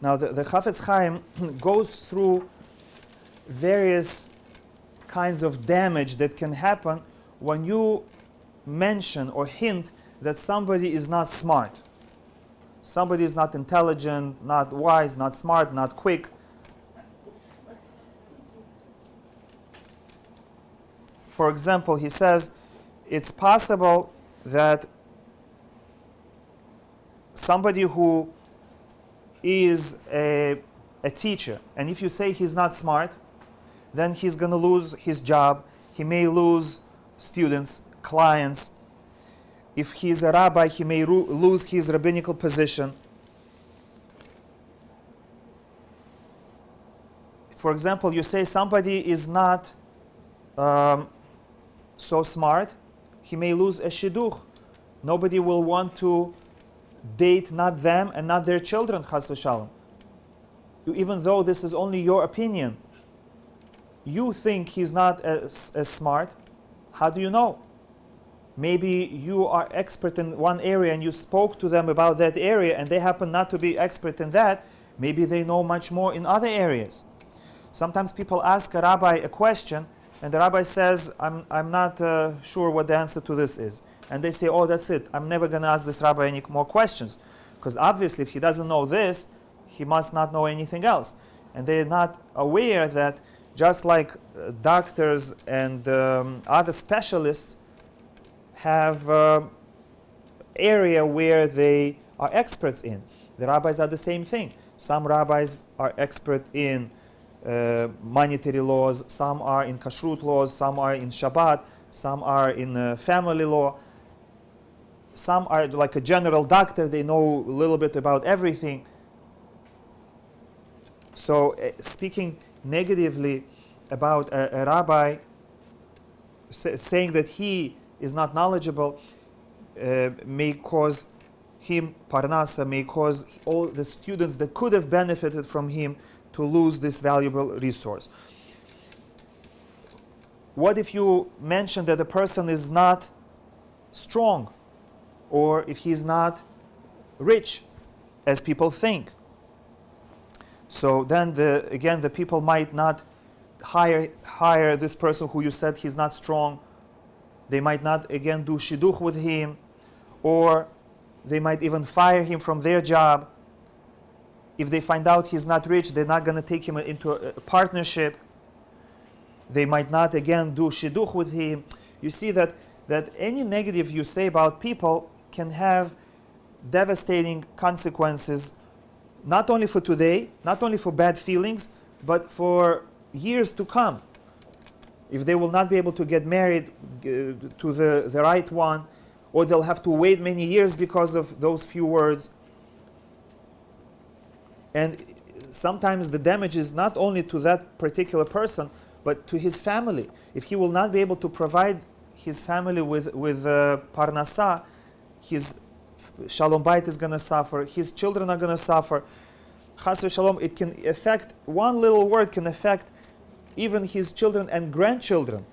Now the Chafetz Chaim goes through various kinds of damage that can happen when you mention or hint that somebody is not smart. Somebody is not intelligent, not wise, not smart, not quick. For example, he says it's possible that somebody who is a teacher, and if you say he's not smart, then he's going to lose his job. He may lose students, clients. If he's a rabbi, he may lose his rabbinical position. For example, you say somebody is not so smart, he may lose a shidduch. Nobody will want to date not them and not their children, chas v'shalom. Even though this is only your opinion, you think he's not as smart. How do you know? Maybe you are expert in one area and you spoke to them about that area and they happen not to be expert in that. Maybe they know much more in other areas. Sometimes people ask a rabbi a question and the rabbi says, I'm not sure what the answer to this is. And they say, oh, that's it. I'm never going to ask this rabbi any more questions. Because obviously if he doesn't know this, he must not know anything else. And they're not aware that just like doctors and other specialists have area where they are experts in. The rabbis are the same thing. Some rabbis are expert in monetary laws, some are in kashrut laws, some are in Shabbat, some are in family law. Some are like a general doctor, they know a little bit about everything. So speaking negatively about a rabbi, saying that he is not knowledgeable, may cause him parnasa, may cause all the students that could have benefited from him to lose this valuable resource. What if you mention that a person is not strong, or if he's not rich, as people think? So then again the people might not hire this person who you said he's not strong. They might not again do shidduch with him, or they might even fire him from their job. If they find out he's not rich, they're not going to take him into a partnership. They might not again do shidduch with him. You see that any negative you say about people can have devastating consequences, not only for today, not only for bad feelings, but for years to come. If they will not be able to get married to the right one, or they'll have to wait many years because of those few words. And sometimes the damage is not only to that particular person, but to his family. If he will not be able to provide his family with parnasa, his shalom bayit is going to suffer, his children are going to suffer. Chas v'shalom, it can affect, one little word can affect even his children and grandchildren.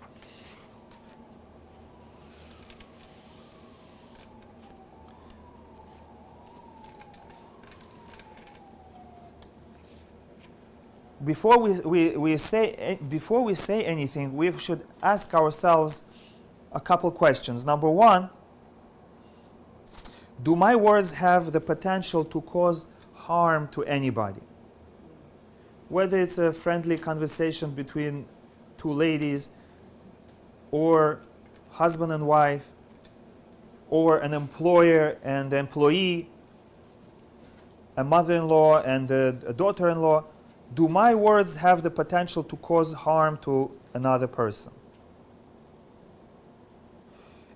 Before we say anything, we should ask ourselves a couple questions. Number one, do my words have the potential to cause harm to anybody? Whether it's a friendly conversation between two ladies, or husband and wife, or an employer and employee, a mother-in-law and a daughter-in-law, do my words have the potential to cause harm to another person?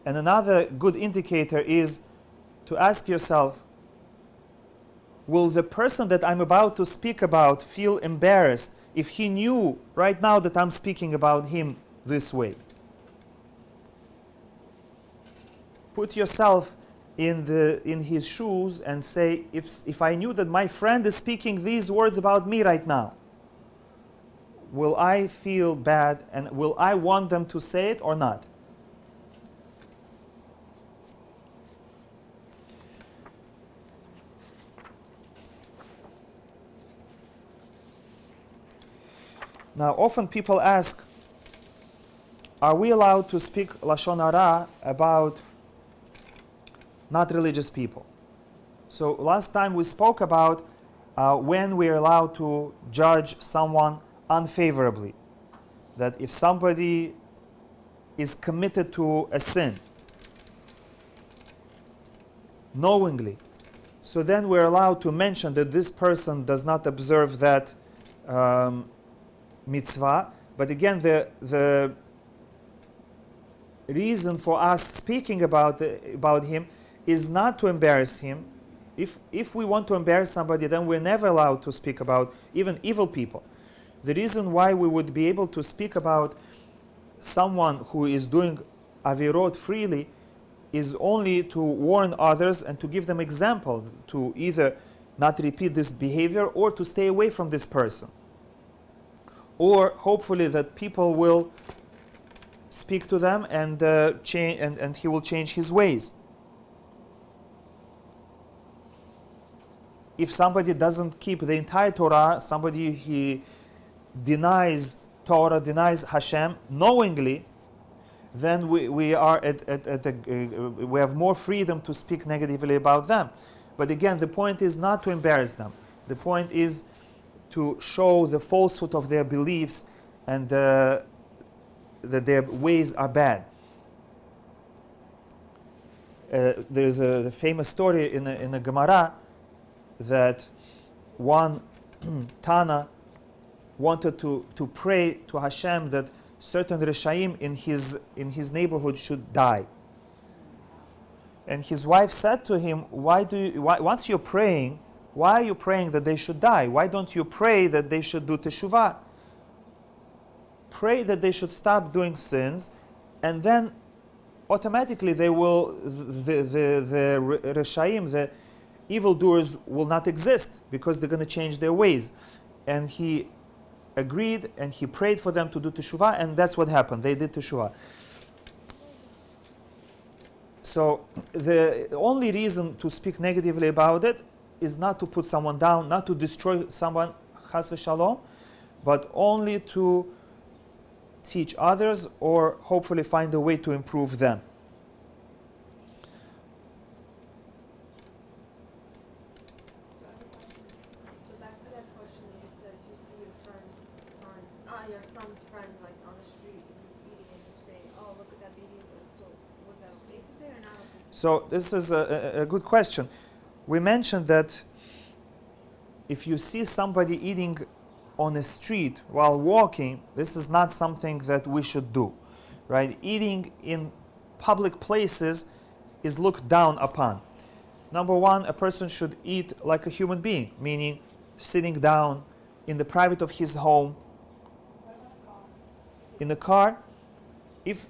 And another good indicator is to ask yourself, will the person that I'm about to speak about feel embarrassed if he knew right now that I'm speaking about him this way? Put yourself in his shoes and say, if I knew that my friend is speaking these words about me right now, will I feel bad and will I want them to say it or not? Now, often people ask, are we allowed to speak Lashon Hara about not religious people? So last time we spoke about when we're allowed to judge someone unfavorably. That if somebody is committed to a sin knowingly, so then we're allowed to mention that this person does not observe that mitzvah. But again, the reason for us speaking about him is not to embarrass him. If we want to embarrass somebody, then we're never allowed to speak about even evil people. The reason why we would be able to speak about someone who is doing avirot freely is only to warn others and to give them example, to either not repeat this behavior or to stay away from this person. Or hopefully that people will speak to them and change, and he will change his ways. If somebody doesn't keep the entire Torah, somebody he denies Torah, denies Hashem knowingly, then we are we have more freedom to speak negatively about them. But again, the point is not to embarrass them. The point is to show the falsehood of their beliefs and that their ways are bad. There's a famous story in a Gemara that one Tana wanted to pray to Hashem that certain Reshaim in his neighborhood should die. And his wife said to him, once you're praying, why are you praying that they should die? Why don't you pray that they should do teshuvah? Pray that they should stop doing sins, and then automatically they will, the Reshaim, the evildoers will not exist because they're going to change their ways. And he agreed and he prayed for them to do teshuvah, and that's what happened. They did teshuvah. So the only reason to speak negatively about it is not to put someone down, not to destroy someone, chas v'shalom, but only to teach others or hopefully find a way to improve them. So back to that question you said, you see your son's friend like on the street and he's eating and you say, oh, look at that video. So was that okay to say or not okay? So this is a good question. We mentioned that if you see somebody eating on a street while walking, this is not something that we should do, right? Eating in public places is looked down upon. Number one, a person should eat like a human being, meaning sitting down in the private of his home. In the car, if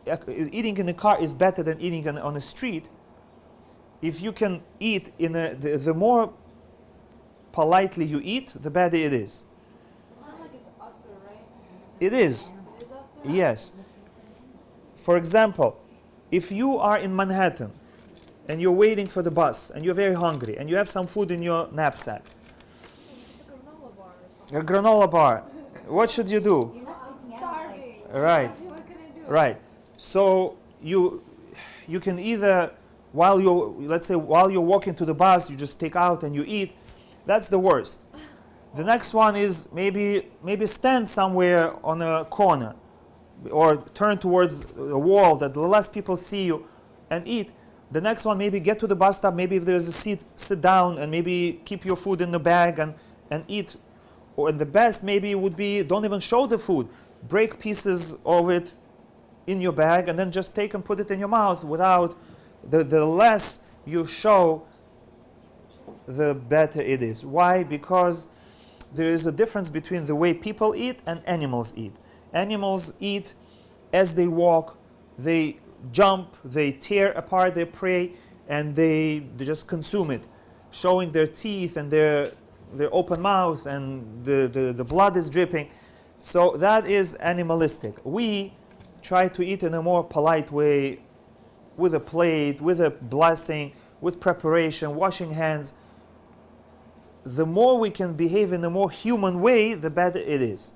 eating in the car is better than eating on a street, if you can eat the more politely you eat, the better it is. It's not like it's usher, right? It is. It is usher? Yes. For example, if you are in Manhattan and you're waiting for the bus and you're very hungry and you have some food in your knapsack, It's a granola bar or something. a granola bar, what should you do? I'm starving. Right. What can I do? Right. So you can either, while you're walking to the bus, you just take out and you eat. That's the worst. The next one is maybe stand somewhere on a corner or turn towards a wall that the less people see you and eat. The next one, maybe get to the bus stop, maybe if there's a seat, sit down and maybe keep your food in the bag and eat. Or the best maybe would be don't even show the food. Break pieces of it in your bag and then just take and put it in your mouth. Without the less you show, the better it is. Why? Because there is a difference between the way people eat and animals eat. Animals eat as they walk, they jump, they tear apart their prey, and they just consume it, showing their teeth and their open mouth, and the blood is dripping. So that is animalistic. We try to eat in a more polite way, with a plate, with a blessing, with preparation, washing hands. the more we can behave in a more human way, the better it is.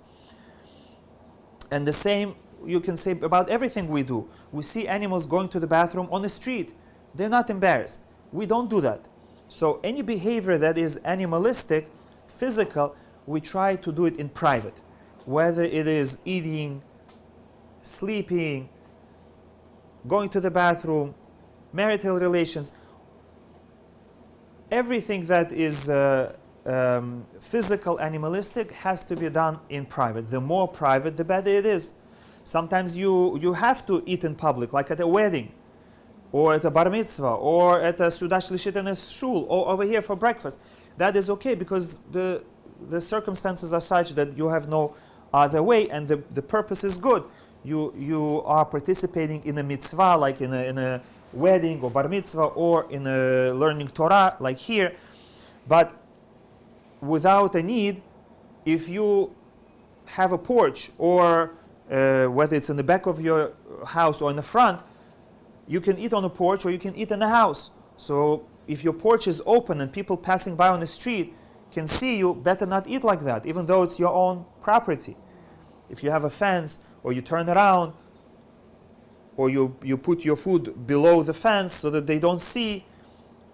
And the same you can say about everything we do. We see animals going to the bathroom on the street. They're not embarrassed. We don't do that. So any behavior that is animalistic, physical, we try to do it in private. Whether it is eating, sleeping, going to the bathroom, marital relations, everything that is physical, animalistic has to be done in private. The more private, the better it is. Sometimes you have to eat in public, like at a wedding, or at a bar mitzvah, or at a sudah shlishit in a shul, or over here for breakfast. That is okay because the circumstances are such that you have no other way, and the purpose is good. You are participating in a mitzvah, like in a wedding or bar mitzvah, or in a learning Torah, like here. But without a need, if you have a porch, or whether it's in the back of your house or in the front, you can eat on a porch or you can eat in the house. So if your porch is open and people passing by on the street can see you, better not eat like that, even though it's your own property. If you have a fence, or you turn around, or you put your food below the fence so that they don't see,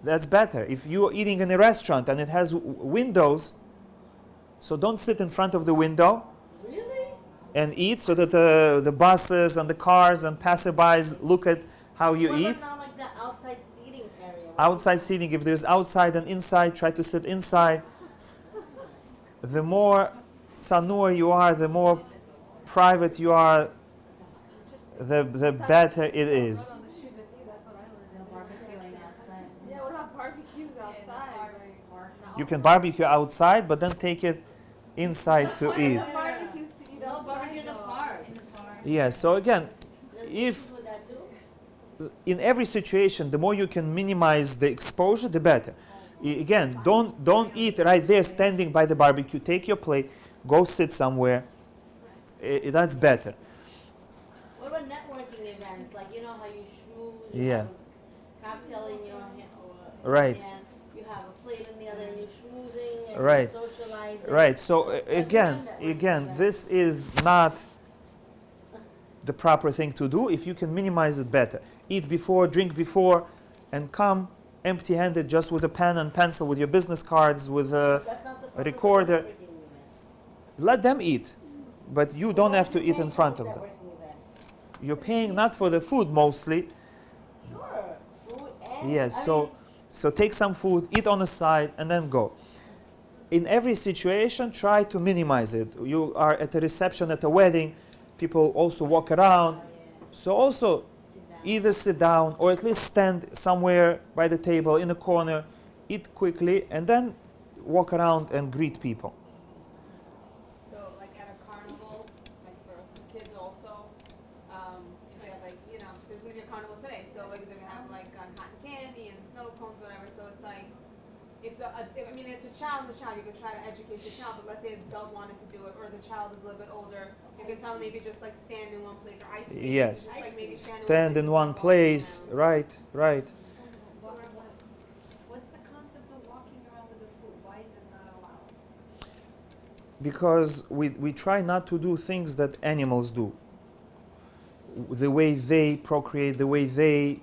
that's better. If you're eating in a restaurant and it has windows, so don't sit in front of the window. Really? And eat so that the buses and the cars and passerbys look at how you What eat. about not like the outside seating area? Outside seating, if there's outside and inside, try to sit inside. The more tsanur you are, the more private you are, the better it is. Yeah, what about barbecues outside? You can barbecue outside, but then take it inside to eat. Barbecues to eat No, outside, barbecue in the though. park. Yeah, so again, There's if people that too. in every situation, the more you can minimize the exposure, the better. Again, don't eat right there standing by the barbecue. Take your plate, go sit somewhere. That's better. What about networking events? Like, you know how you schmooze, you Yeah. have a cocktail in your hand, or Right. and you have a plate in the other, and you're schmoozing and Right. you're socializing. Right. So That's again, one networking again, event. this is not the proper thing to do. If you can minimize it, better. Eat before, drink before, and come empty-handed, just with a pen and pencil, with your business cards, with a That's not the purpose of recorder. networking event. Let them eat, but you don't Why have to are you eat in paying front for of a them. networking event? You're paying not for the food mostly. Sure. Food and Yes. I So mean, so take some food, eat on the side, and then go. In every situation, try to minimize it. You are at a reception at a wedding, people also walk around. So also sit down. either sit down or at least stand somewhere by the table in a corner, eat quickly, and then walk around and greet people. So, like at a carnival, like for kids also, if they have like, there's gonna be a carnival today, so like they're gonna have like cotton candy and snow cones, whatever. So it's like, if it's a child, you can try to educate the child. But let's say an adult wanted to do it, or the child is a little bit older, you can tell them maybe just like stand in one place, or ice cream. Yes. Just, like, maybe Stand in one and place. walk around. Right, right. What's the concept of walking around with the food? Why is it not allowed? Because we try not to do things that animals do. The way they procreate, the way they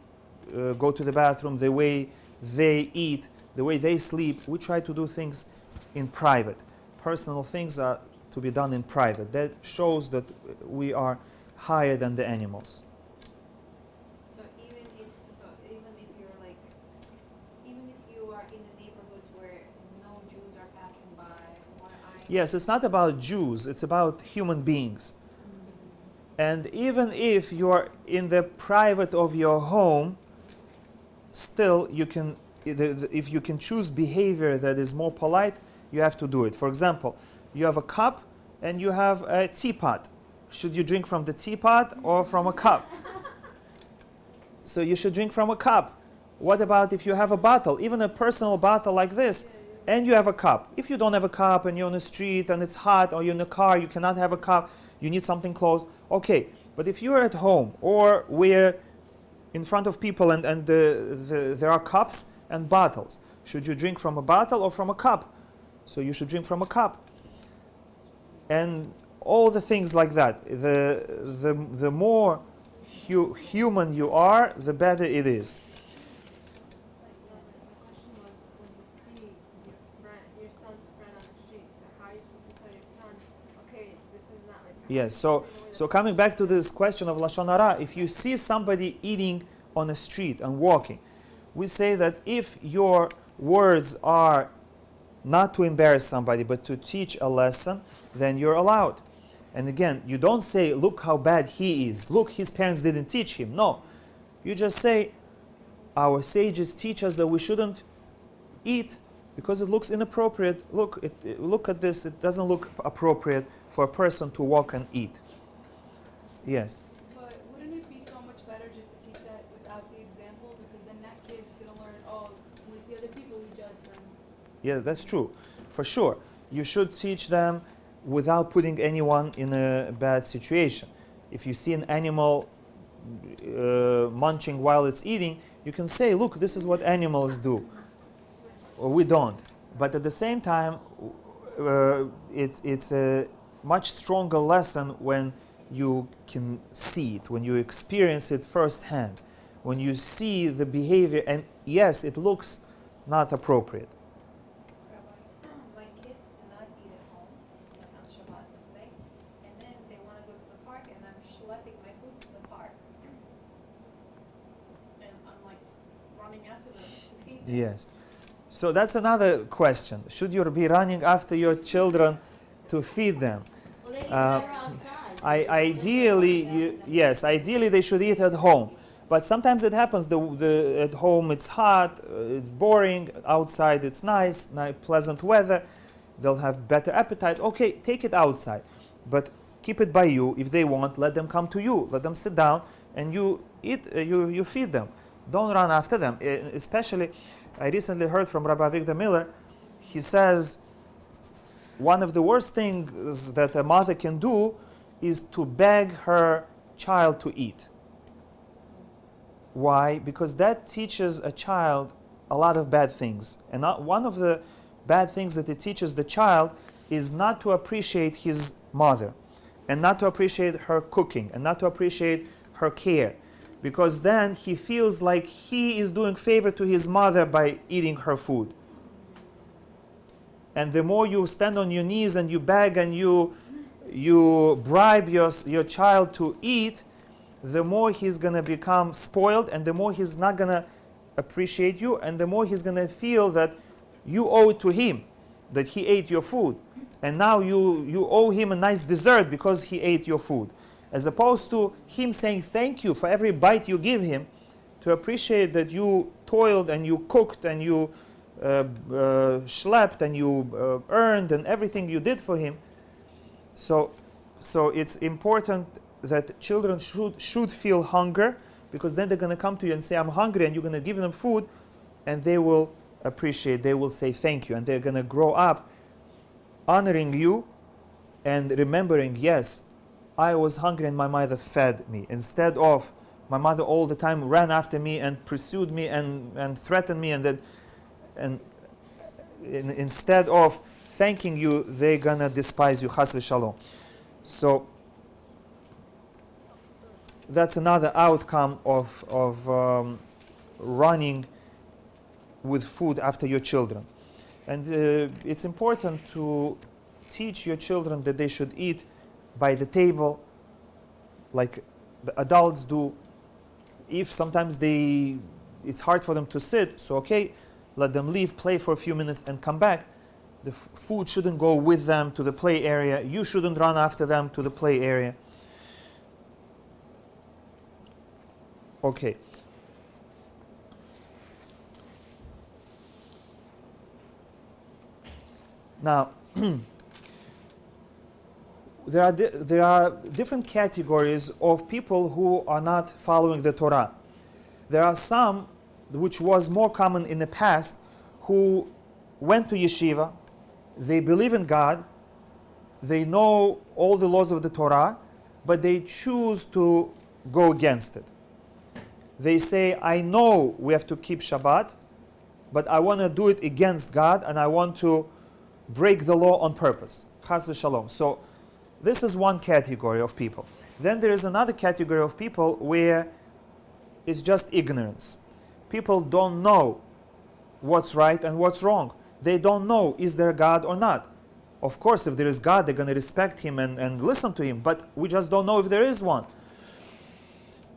go to the bathroom, the way they eat, the way they sleep, we try to do things in private. Personal things are to be done in private. That shows that we are higher than the animals. So even if you're like, even if you are in the neighborhoods where no Jews are passing by, Yes, it's not about Jews, it's about human beings. And even if you are in the private of your home, still you can, if you can choose behavior that is more polite, you have to do it. For example, you have a cup and you have a teapot. Should you drink from the teapot or from a cup? So you should drink from a cup. What about if you have a bottle, even a personal bottle like this, and you have a cup? If you don't have a cup and you're on the street and it's hot, or you're in a car, you cannot have a cup, you need something close, okay. But if you're at home or we're in front of people and there are cups and bottles, should you drink from a bottle or from a cup? so you should drink from a cup. And all the things like that. The more human you are, the better it is. My question was, when you see your son's friend on the street, so how are you supposed to tell your son, okay, this is not like. Yes, so coming back to this question of Lashon Hara, if you see somebody eating on the street and walking, we say that if your words are not to embarrass somebody but to teach a lesson, then you're allowed. And again, you don't say, look how bad he is, look, his parents didn't teach him. No, you just say, our sages teach us that we shouldn't eat because it looks inappropriate. Look, look at this, it doesn't look appropriate for a person to walk and eat. Yes. But wouldn't it be so much better just to teach that without the example? Because then that kid's going to learn, oh, when we see other people, we judge them. Yeah, that's true. For sure. You should teach them without putting anyone in a bad situation. If you see an animal munching while it's eating, you can say, look, this is what animals do. Or we don't. But at the same time, it's a much stronger lesson when you can see it, when you experience it firsthand, when you see the behavior, and yes, it looks not appropriate. My kids do not eat at home, like on Shabbat, let's say, and then they want to go to the park, and I'm schlepping my food to the park. And I'm like running after them to feed them. Yes. So that's another question. Should you be running after your children to feed them? Well, they eat better outside. Ideally they should eat at home. But sometimes it happens, at home it's hot, it's boring, outside it's nice, pleasant weather, they'll have better appetite. Okay, take it outside, but keep it by you. If they want, let them come to you, let them sit down, and you eat, you feed them. Don't run after them. Especially, I recently heard from Rabbi Victor Miller, he says, one of the worst things that a mother can do is to beg her child to eat. Why? Because that teaches a child a lot of bad things. And one of the bad things that it teaches the child is not to appreciate his mother, and not to appreciate her cooking, and not to appreciate her care. Because then he feels like he is doing favor to his mother by eating her food. And the more you stand on your knees and you beg and you bribe your child to eat, the more he's going to become spoiled, and the more he's not going to appreciate you, and the more he's going to feel that you owe it to him, that he ate your food. And now you owe him a nice dessert because he ate your food. As opposed to him saying thank you for every bite you give him, to appreciate that you toiled and you cooked and you schlepped and you earned and everything you did for him. So it's important that children should feel hunger, because then they're going to come to you and say, I'm hungry, and you're going to give them food, and they will appreciate, they will say thank you, and they're going to grow up honoring you and remembering, yes, I was hungry and my mother fed me, instead of my mother all the time ran after me and pursued me and threatened me, and instead of thanking you, they're going to despise you, chas v'shalom. So that's another outcome of running with food after your children. And it's important to teach your children that they should eat by the table, like the adults do. If sometimes it's hard for them to sit, so okay, let them leave, play for a few minutes, and come back. The food shouldn't go with them to the play area. You shouldn't run after them to the play area. Okay. Now, there are different categories of people who are not following the Torah. There are some, which was more common in the past, who went to yeshiva, they believe in God, they know all the laws of the Torah, but they choose to go against it. They say, I know we have to keep Shabbat, but I want to do it against God, and I want to break the law on purpose. Chas v'shalom. So this is one category of people. Then there is another category of people where it's just ignorance. People don't know what's right and what's wrong. They don't know, is there God or not? Of course, if there is God, they're going to respect Him and listen to Him, but we just don't know if there is one.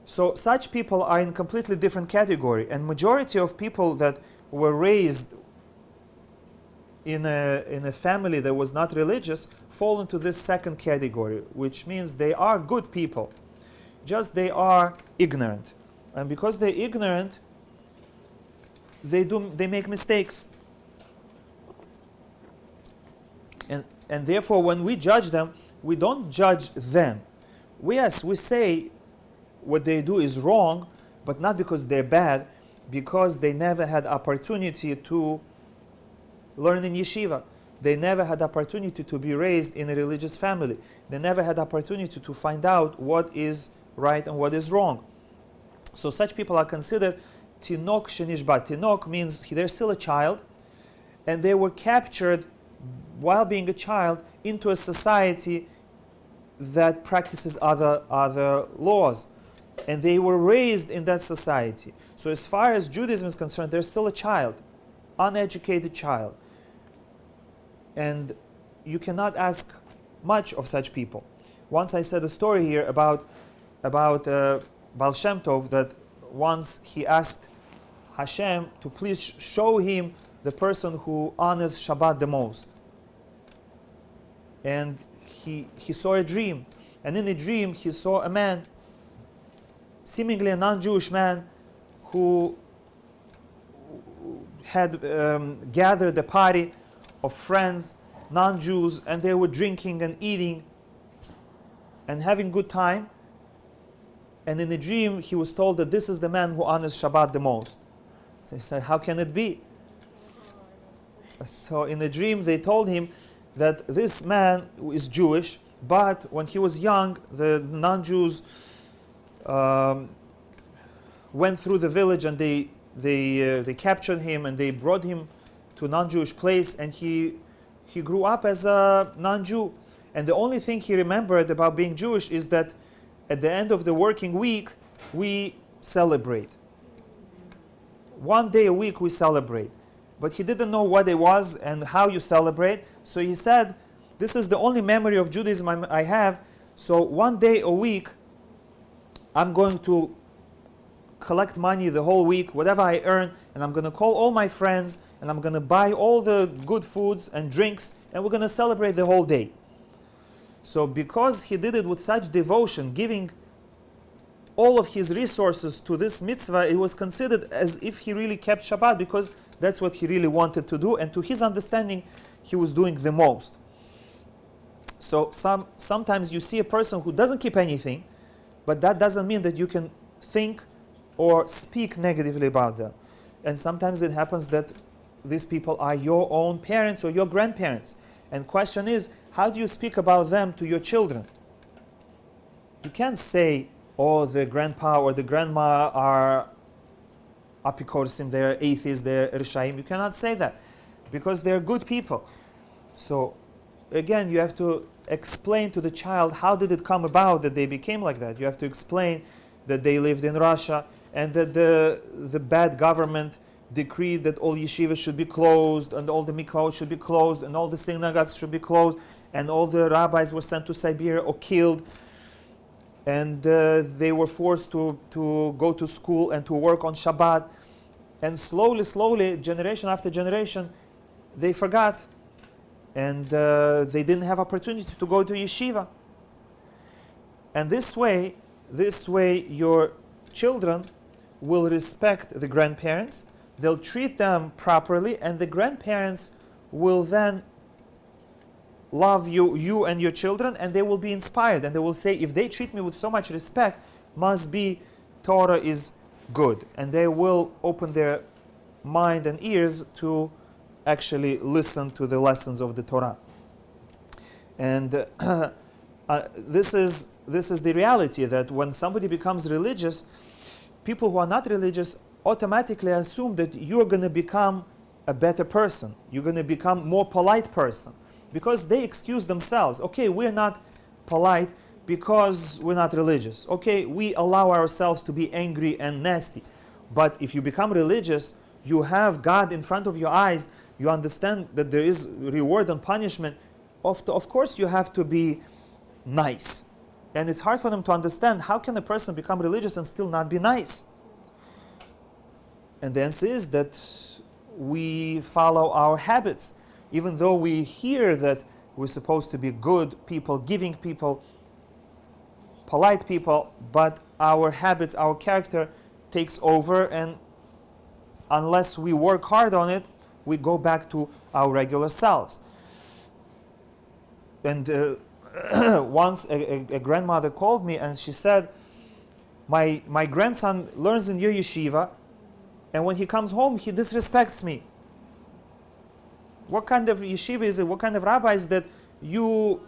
So such people are in completely different category, and majority of people that were raised in a family that was not religious fall into this second category, which means they are good people, just they are ignorant. And because they're ignorant, they make mistakes. And therefore, when we judge them, we don't judge them. We say what they do is wrong, but not because they're bad, because they never had opportunity to learn in yeshiva. They never had opportunity to be raised in a religious family. They never had opportunity to find out what is right and what is wrong. So such people are considered tinok shenishbat. Tinok means they're still a child, and they were captured while being a child into a society that practices other laws. And they were raised in that society. So as far as Judaism is concerned, they're still a child, uneducated child. And you cannot ask much of such people. Once I said a story here about Baal Shem Tov, that once he asked Hashem to please show him the person who honors Shabbat the most. And he saw a dream. And in the dream, he saw a man, seemingly a non-Jewish man, who had gathered a party of friends, non-Jews, and they were drinking and eating and having good time. And in the dream, he was told that this is the man who honors Shabbat the most. So he said, how can it be? So in the dream, they told him that this man is Jewish, but when he was young, the non-Jews went through the village and they captured him and they brought him to a non-Jewish place, and he grew up as a non-Jew. And the only thing he remembered about being Jewish is that at the end of the working week, we celebrate. One day a week we celebrate. But he didn't know what it was and how you celebrate. So he said, this is the only memory of Judaism I have. So one day a week, I'm going to collect money the whole week, whatever I earn, and I'm going to call all my friends, and I'm going to buy all the good foods and drinks, and we're going to celebrate the whole day. So because he did it with such devotion, giving all of his resources to this mitzvah, it was considered as if he really kept Shabbat, because that's what he really wanted to do, and to his understanding, he was doing the most. So sometimes you see a person who doesn't keep anything, but that doesn't mean that you can think or speak negatively about them. And sometimes it happens that these people are your own parents or your grandparents. And question is, how do you speak about them to your children? You can't say, oh, the grandpa or the grandma are apikorsim, they're atheists, they're rishaim. You cannot say that, because they're good people. So again, you have to explain to the child, how did it come about that they became like that? You have to explain that they lived in Russia, and that the bad government decreed that all yeshivas should be closed, and all the mikvahs should be closed, and all the synagogues should be closed, and all the rabbis were sent to Siberia or killed, and they were forced to go to school and to work on Shabbat. And slowly, generation after generation, they forgot, and they didn't have opportunity to go to yeshiva. And this way your children will respect the grandparents, they'll treat them properly, and the grandparents will then love you and your children, and they will be inspired, and they will say, if they treat me with so much respect, must be Torah is good. And they will open their mind and ears to actually listen to the lessons of the Torah. And this is the reality, that when somebody becomes religious, people who are not religious automatically assume that you're going to become a better person. You're going to become more polite person. Because they excuse themselves. Okay, we're not polite because we're not religious. Okay, we allow ourselves to be angry and nasty. But if you become religious, you have God in front of your eyes. You understand that there is reward and punishment. Of course, you have to be nice. And it's hard for them to understand, how can a person become religious and still not be nice? And the answer is that we follow our habits. Even though we hear that we're supposed to be good people, giving people, polite people, but our habits, our character takes over, and unless we work hard on it, we go back to our regular selves. And once a grandmother called me and she said, my grandson learns in your yeshiva, and when he comes home, he disrespects me. What kind of yeshiva is it? What kind of rabbi is that you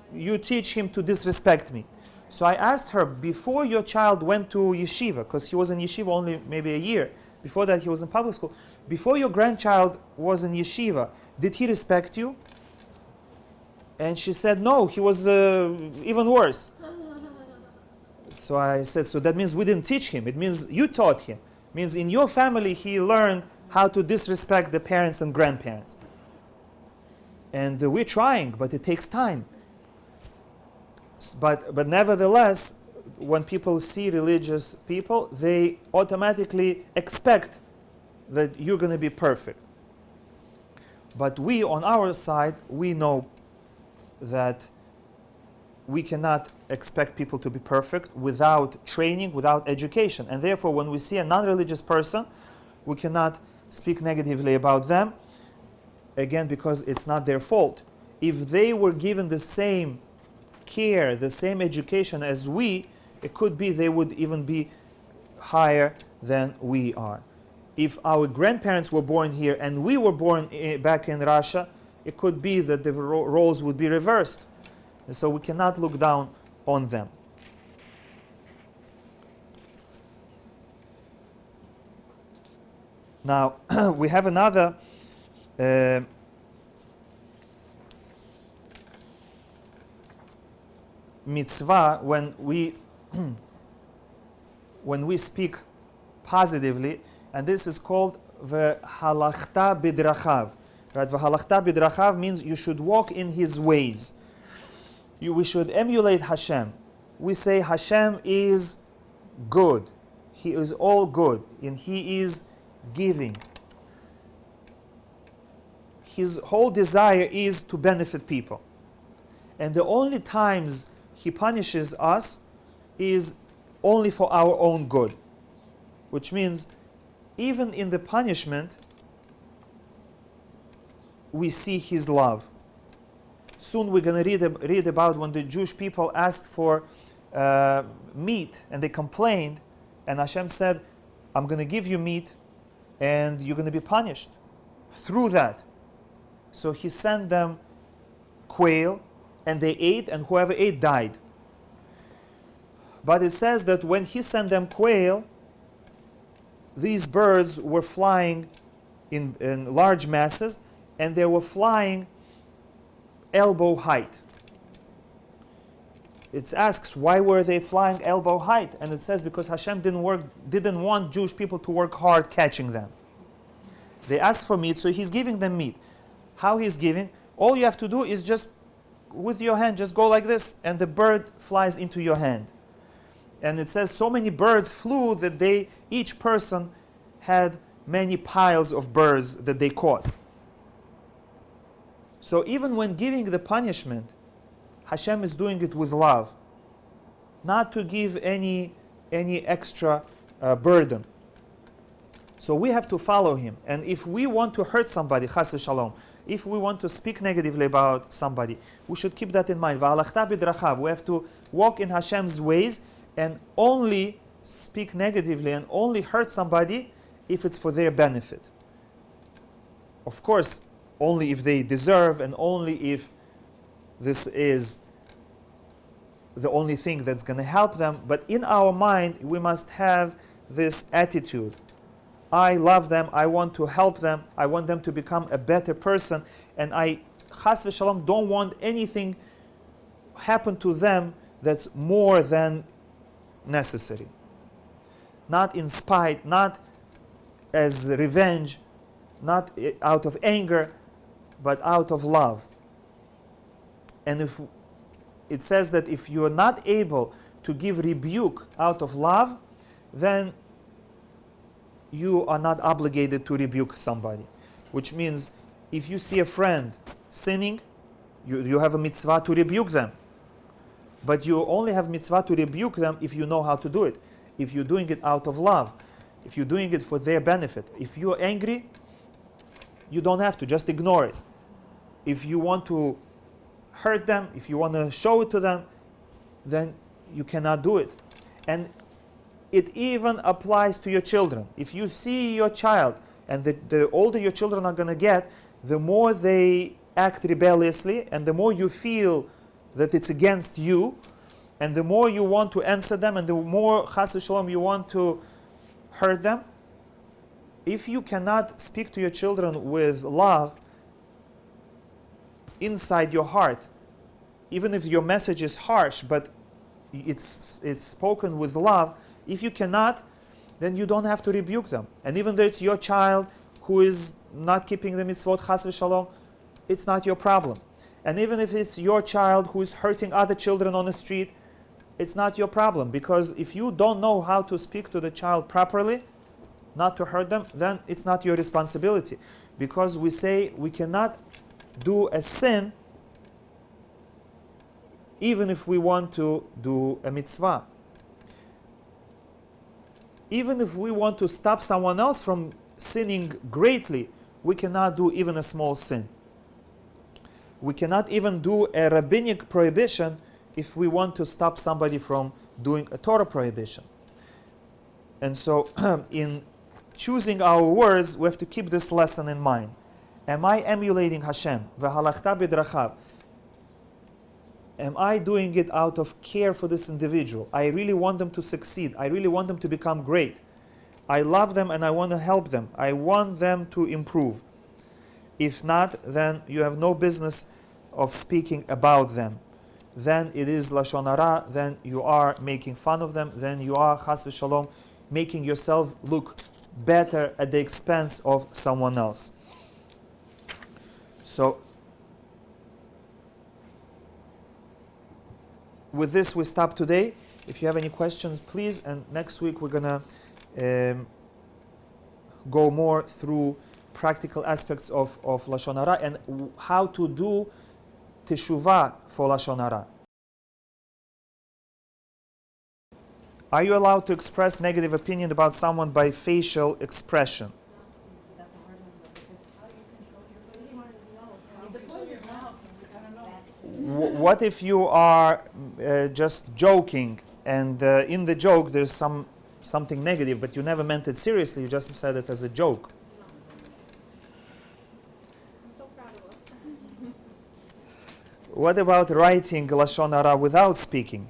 teach him to disrespect me? So I asked her, before your child went to yeshiva, because he was in yeshiva only maybe a year, before that he was in public school, before your grandchild was in yeshiva, did he respect you? And she said, no, he was even worse. So I said, so that means we didn't teach him. It means you taught him. It means in your family he learned how to disrespect the parents and grandparents. And we're trying, but it takes time. But nevertheless, when people see religious people, they automatically expect that you're going to be perfect. But we, on our side, we know that we cannot expect people to be perfect without training, without education. And therefore, when we see a non-religious person, we cannot speak negatively about them. Again, because it's not their fault. If they were given the same care, the same education as we, it could be they would even be higher than we are. If our grandparents were born here and we were born back in Russia, it could be that the roles would be reversed. And so we cannot look down on them. Now, we have another mitzvah when we speak positively, and this is called the Halacha bidrachav. Right? The Halacha bidrachav means you should walk in His ways. We should emulate Hashem. We say Hashem is good. He is all good, and He is giving. His whole desire is to benefit people. And the only times He punishes us is only for our own good. Which means, even in the punishment, we see His love. Soon we're going to read about when the Jewish people asked for meat, and they complained, and Hashem said, I'm going to give you meat, and you're going to be punished through that. So He sent them quail, and they ate, and whoever ate died. But it says that when He sent them quail, these birds were flying in large masses, and they were flying elbow height. It asks, why were they flying elbow height? And it says because Hashem didn't want Jewish people to work hard catching them. They asked for meat, so He's giving them meat. How He's giving? All you have to do is just with your hand, just go like this, and the bird flies into your hand. And it says so many birds flew that each person had many piles of birds that they caught. So even when giving the punishment, Hashem is doing it with love, not to give any extra burden. So we have to follow Him. And if we want to hurt somebody, chas v'shalom, if we want to speak negatively about somebody, we should keep that in mind. V'halachta bidrachav. We have to walk in Hashem's ways and only speak negatively and only hurt somebody if it's for their benefit. Of course, only if they deserve and only if this is the only thing that's going to help them. But in our mind, we must have this attitude I love them, I want to help them, I want them to become a better person, and I, chas v'shalom, don't want anything happen to them that's more than necessary. Not in spite, not as revenge, not out of anger, but out of love. And if it says that if you are not able to give rebuke out of love, then you are not obligated to rebuke somebody. Which means if you see a friend sinning, you have a mitzvah to rebuke them. But you only have mitzvah to rebuke them if you know how to do it. If you're doing it out of love, if you're doing it for their benefit. If you're angry, you don't have to, just ignore it. If you want to hurt them, if you want to show it to them, then you cannot do it. And it even applies to your children. If you see your child, and the older your children are going to get, the more they act rebelliously, and the more you feel that it's against you, and the more you want to answer them, and the more chas v'shalom you want to hurt them, if you cannot speak to your children with love inside your heart, even if your message is harsh, but it's spoken with love, if you cannot, then you don't have to rebuke them. And even though it's your child who is not keeping the mitzvot, chas v'shalom, it's not your problem. And even if it's your child who is hurting other children on the street, it's not your problem. Because if you don't know how to speak to the child properly, not to hurt them, then it's not your responsibility. Because we say we cannot do a sin even if we want to do a mitzvah. Even if we want to stop someone else from sinning greatly, we cannot do even a small sin. We cannot even do a rabbinic prohibition if we want to stop somebody from doing a Torah prohibition. And so in choosing our words, we have to keep this lesson in mind. Am I emulating Hashem? V'halachta b'drachav. Am I doing it out of care for this individual? I really want them to succeed. I really want them to become great. I love them and I want to help them. I want them to improve. If not, then you have no business of speaking about them. Then it is Lashon Hara, then you are making fun of them, then you are, chas v'shalom, making yourself look better at the expense of someone else. So, with this we stop today. If you have any questions, please, and next week we're going to go more through practical aspects of Lashon Hara and how to do teshuvah for Lashon Hara. Are you allowed to express negative opinion about someone by facial expression? What if you are just joking and in the joke there's something negative, but you never meant it seriously, you just said it as a joke? What about writing Lashon Hara without speaking?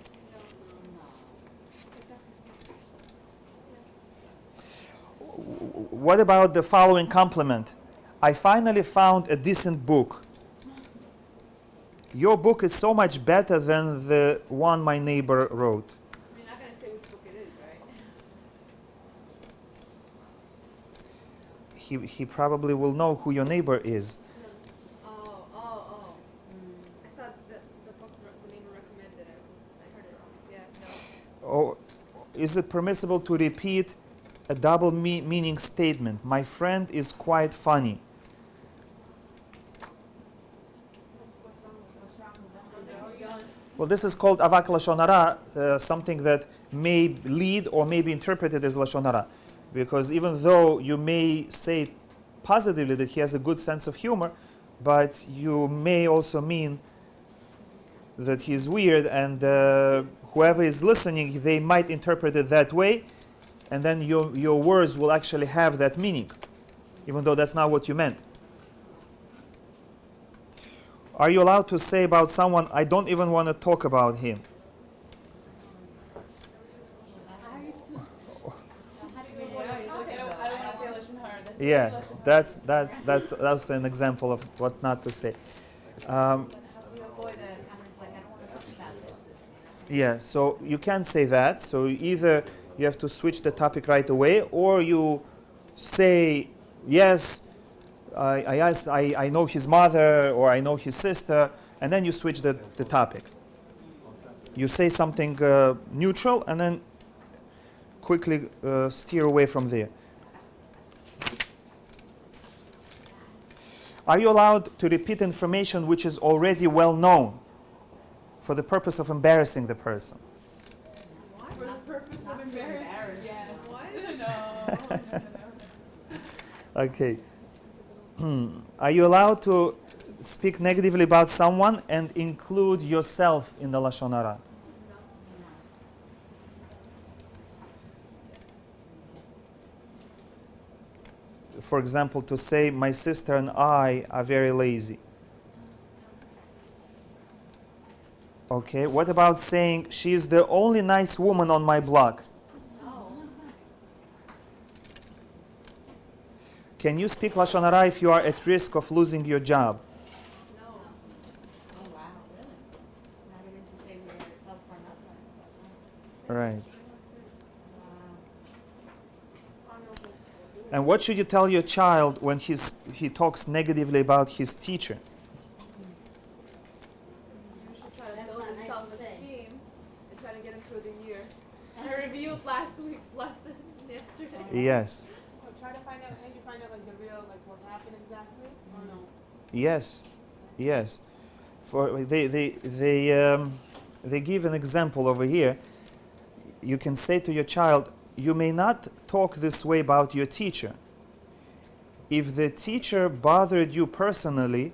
What about the following compliment? I finally found a decent book. Your book is so much better than the one my neighbor wrote. You're not going to say which book it is, right? He probably will know who your neighbor is. Oh. I thought the book the neighbor recommended. I heard it wrong. Yeah, no. Oh, is it permissible to repeat a double meaning statement? My friend is quite funny. Well, this is called avak Lashon Hara, something that may lead or may be interpreted as Lashon Hara. Because even though you may say positively that he has a good sense of humor, but you may also mean that he's weird, and whoever is listening, they might interpret it that way, and then your words will actually have that meaning, even though that's not what you meant. Are you allowed to say about someone, I don't even want to talk about him? I don't want to say like Yeah, that's an example of what not to say. How do we avoid a kind of like, I don't want to talk about this, Yeah, so you can't say that. So either you have to switch the topic right away, or you say, yes, I know his mother, or I know his sister, and then you switch the topic. You say something neutral, and then quickly steer away from there. Are you allowed to repeat information which is already well known for the purpose of embarrassing the person? For the purpose of embarrassing. Yes. What? No. Okay. Are you allowed to speak negatively about someone and include yourself in the Lashon Hara? For example, to say, my sister and I are very lazy. Okay, what about saying, she's the only nice woman on my block? Can you speak Lashon Hara if you are at risk of losing your job? No. Oh, wow, really? Not even to say we're self for nothing. Right. Wow. And what should you tell your child when he talks negatively about his teacher? You should try to That's build not his nice to self-esteem and try to get him through the year. I reviewed last week's lesson yesterday. Yes. Or try to find out, how you find out like the real, like what happened exactly, or no? Yes. Yes. For they give an example over here. You can say to your child, you may not talk this way about your teacher. If the teacher bothered you personally,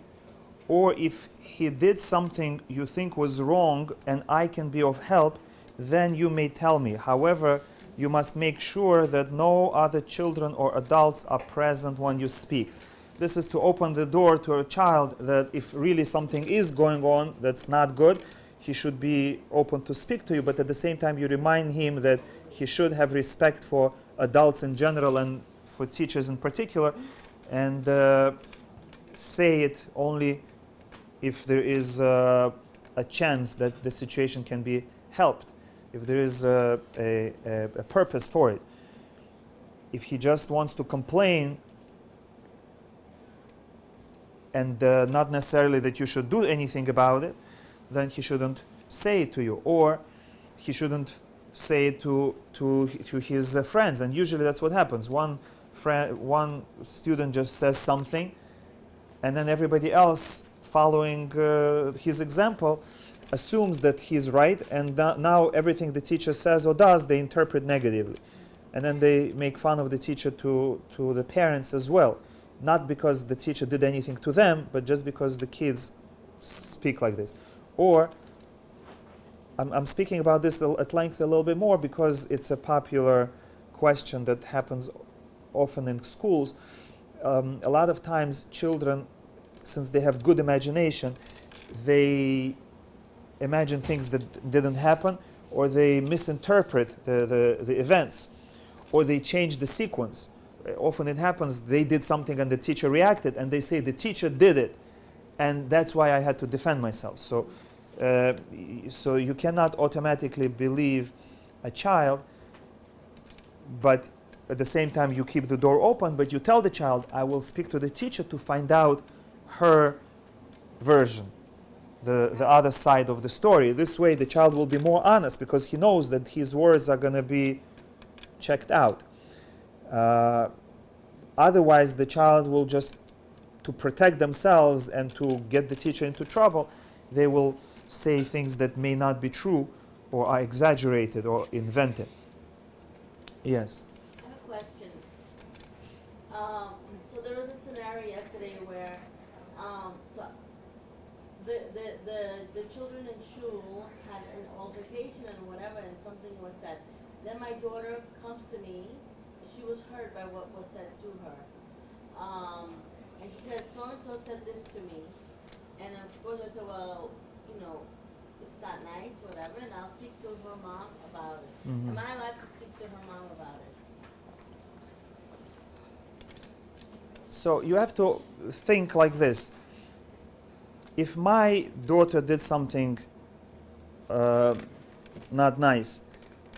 or if he did something you think was wrong and I can be of help, then you may tell me. However, you must make sure that no other children or adults are present when you speak. This is to open the door to a child that if really something is going on that's not good, he should be open to speak to you, but at the same time you remind him that he should have respect for adults in general and for teachers in particular, and say it only if there is a chance that the situation can be helped, if there is a purpose for it. If he just wants to complain and not necessarily that you should do anything about it, then he shouldn't say it to you, or he shouldn't say it to his friends. And usually that's what happens. One student just says something, and then everybody else following his example assumes that he's right, and now everything the teacher says or does they interpret negatively, and then they make fun of the teacher to the parents as well, not because the teacher did anything to them, but just because the kids speak like this. Or I'm speaking about this at length a little bit more because it's a popular question that happens often in schools. A lot of times children, since they have good imagination, they imagine things that didn't happen, or they misinterpret the events, or they change the sequence. Often it happens, they did something and the teacher reacted, and they say the teacher did it, and that's why I had to defend myself. So you cannot automatically believe a child, but at the same time you keep the door open, but you tell the child, I will speak to the teacher to find out her version, the other side of the story. This way the child will be more honest because he knows that his words are going to be checked out. Otherwise the child will just, to protect themselves and to get the teacher into trouble, they will say things that may not be true or are exaggerated or invented. Yes. I have a question. So there was a scenario yesterday where, so the children in shul had an altercation and whatever, and something was said. Then my daughter comes to me, and she was hurt by what was said to her. And she said, so-and-so said this to me. And of course I said, well, you know, it's not nice, whatever, and I'll speak to her mom about it. Mhm. Am I allowed to speak to her mom about it? So you have to think like this. If my daughter did something not nice,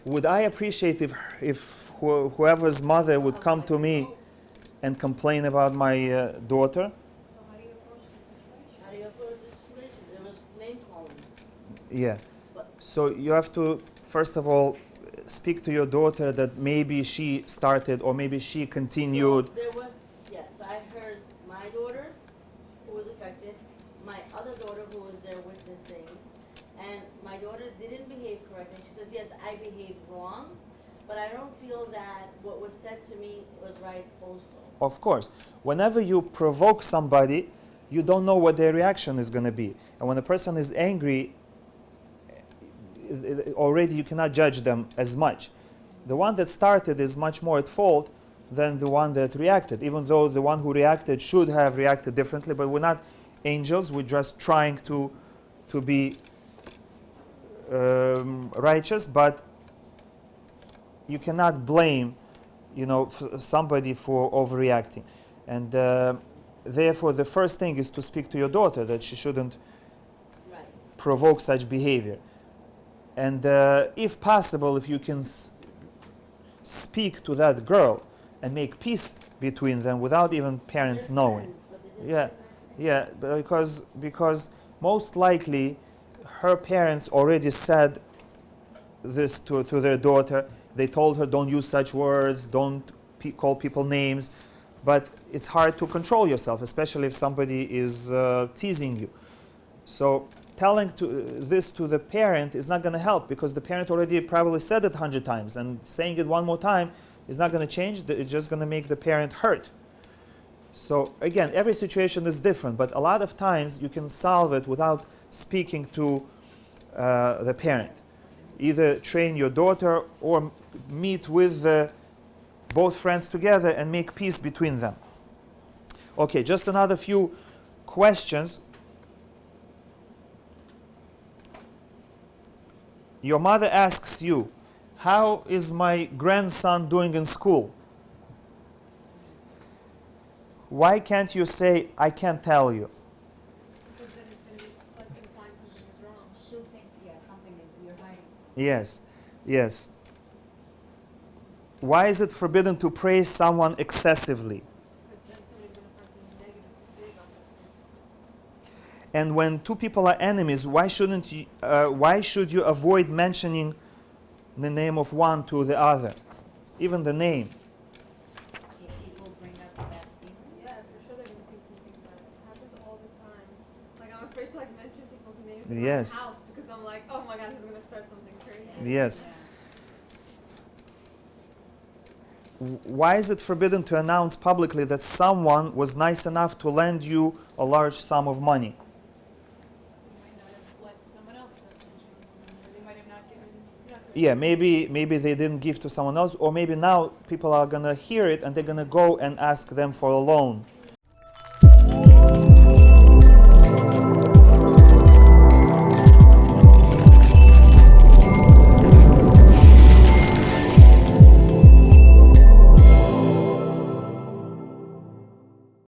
would I appreciate if whoever's mother would come to me and complain about my daughter? So how do you approach the situation? How do you approach the situation? There was name calling. Yeah. But- So you have to, first of all, speak to your daughter that maybe she started or maybe she continued. So there was, yes, so I heard my daughters who was affected, my other daughter who was there witnessing, and my daughter didn't behave correctly. She says, yes, I behaved wrong, but I don't feel that what was said to me was right also. Of course. Whenever you provoke somebody, you don't know what their reaction is going to be. And when a person is angry, already you cannot judge them as much. The one that started is much more at fault than the one that reacted, even though the one who reacted should have reacted differently, but we're not angels, we're just trying to be righteous, but you cannot blame somebody for overreacting. And therefore the first thing is to speak to your daughter that she shouldn't Right. provoke such behavior. And if possible, if you can speak to that girl and make peace between them without even parents They're knowing. friends, but they just Yeah, said that. yeah, because most likely her parents already said this to their daughter. They told her don't use such words, don't call people names, but it's hard to control yourself, especially if somebody is teasing you. So telling this to the parent is not going to help because the parent already probably said it 100 times, and saying it one more time is not going to change. It's just going to make the parent hurt. So again, every situation is different, but a lot of times you can solve it without speaking to the parent. Either train your daughter or meet with both friends together and make peace between them. Okay, just another few questions. Your mother asks you, how is my grandson doing in school? Why can't you say, I can't tell you? Because then it's going to be like implying something is wrong. She'll think, yeah, something that you're hiding. Yes, yes. Why is it forbidden to praise someone excessively? Because then somebody's going to find something negative to say about that person. And when two people are enemies, why should you avoid mentioning the name of one to the other? Even the name. It will bring up that feeling. Yeah, for sure they're going to think something bad. It happens all the time. Like, I'm afraid to, like, mention people's names in Yes. my house because I'm like, oh my god, he's going to start something crazy. Yes. Yeah. Why is it forbidden to announce publicly that someone was nice enough to lend you a large sum of money? You might not have let someone else that or they might have not given. It's not Yeah, maybe they didn't give to someone else, or maybe now people are gonna hear it and they're gonna go and ask them for a loan.